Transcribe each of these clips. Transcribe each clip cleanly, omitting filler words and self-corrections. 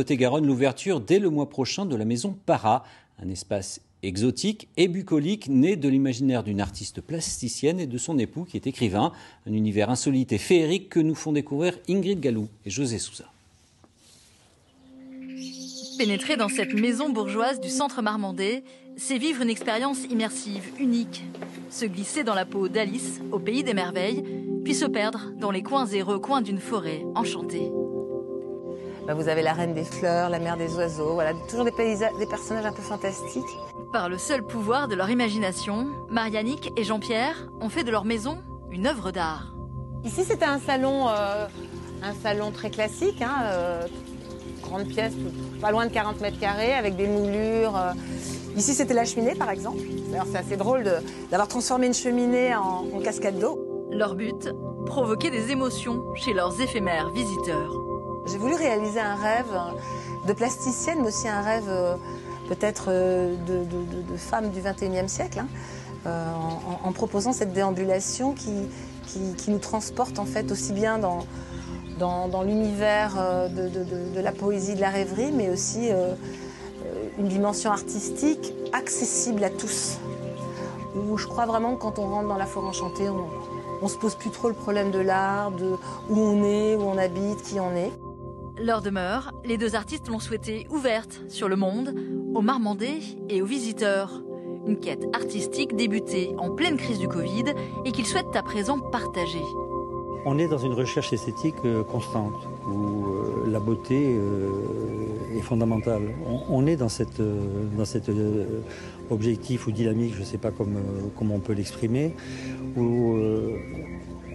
Lot-et-Garonne, l'ouverture dès le mois prochain de la maison Para, un espace exotique et bucolique né de l'imaginaire d'une artiste plasticienne et de son époux qui est écrivain. Un univers insolite et féerique que nous font découvrir Ingrid Gallou et José Souza. Pénétrer dans cette maison bourgeoise du centre marmandais, c'est vivre une expérience immersive, unique. Se glisser dans la peau d'Alice, au pays des merveilles, puis se perdre dans les coins et recoins d'une forêt enchantée. Vous avez la reine des fleurs, la mère des oiseaux, voilà, toujours des personnages un peu fantastiques. Par le seul pouvoir de leur imagination, Marianique et Jean-Pierre ont fait de leur maison une œuvre d'art. Ici, c'était un salon très classique, grande pièce, pas loin de 40 mètres carrés, avec des moulures. Ici, c'était la cheminée, par exemple. D'ailleurs, c'est assez drôle d'avoir transformé une cheminée en cascade d'eau. Leur but, provoquer des émotions chez leurs éphémères visiteurs. J'ai voulu réaliser un rêve de plasticienne, mais aussi un rêve peut-être de femme du 21e siècle, en proposant cette déambulation qui nous transporte en fait aussi bien dans l'univers de la poésie, de la rêverie, mais aussi une dimension artistique accessible à tous. Où je crois vraiment que quand on rentre dans la forêt enchantée, on ne se pose plus trop le problème de l'art, de où on est, où on habite, qui on est. Leur demeure, les deux artistes l'ont souhaitée ouverte sur le monde, aux Marmandais et aux visiteurs. Une quête artistique débutée en pleine crise du Covid et qu'ils souhaitent à présent partager. On est dans une recherche esthétique constante, où la beauté est fondamentale. On est dans cet objectif ou dynamique, je ne sais pas comment on peut l'exprimer, où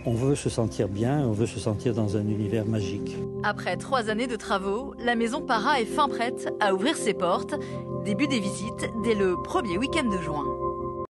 on veut se sentir bien, on veut se sentir dans un univers magique. Après 3 années de travaux, la maison Para est fin prête à ouvrir ses portes. Début des visites dès le premier week-end de juin.